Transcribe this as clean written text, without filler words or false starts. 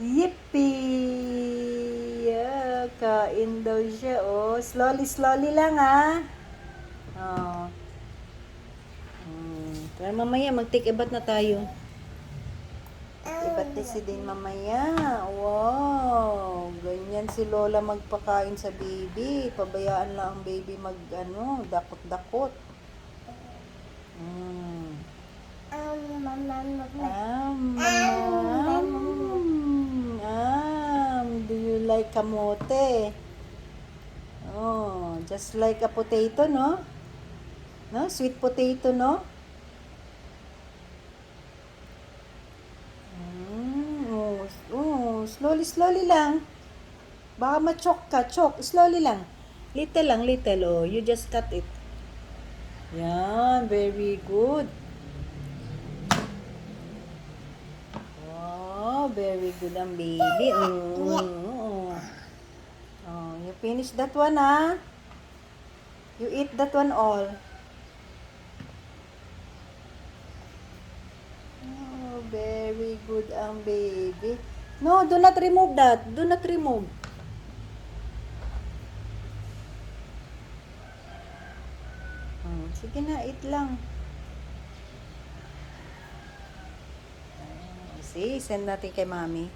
Yippee! Yeah, kain daw siya, oh. Slowly, slowly lang, ha? Oh. Pero mamaya, mag-take a bath na tayo. Iba't si din mamaya. Wow! Ganyan si Lola magpakain sa baby. Pabayaan lang ang baby dakot-dakot. Do you like kamote? Oh, just like a potato, no? No? Sweet potato, no? Slowly, slowly lang. Baka ma-choke ka, choke. Slowly lang. Little lang, little. Oh, you just cut it. Yan, very good. Oh, very good ang baby. Oh, you finish that one, ha? You eat that one all. Oh, very good ang baby. No, do not remove that. Do not remove. Sige na, eat lang. See, send natin kay mami.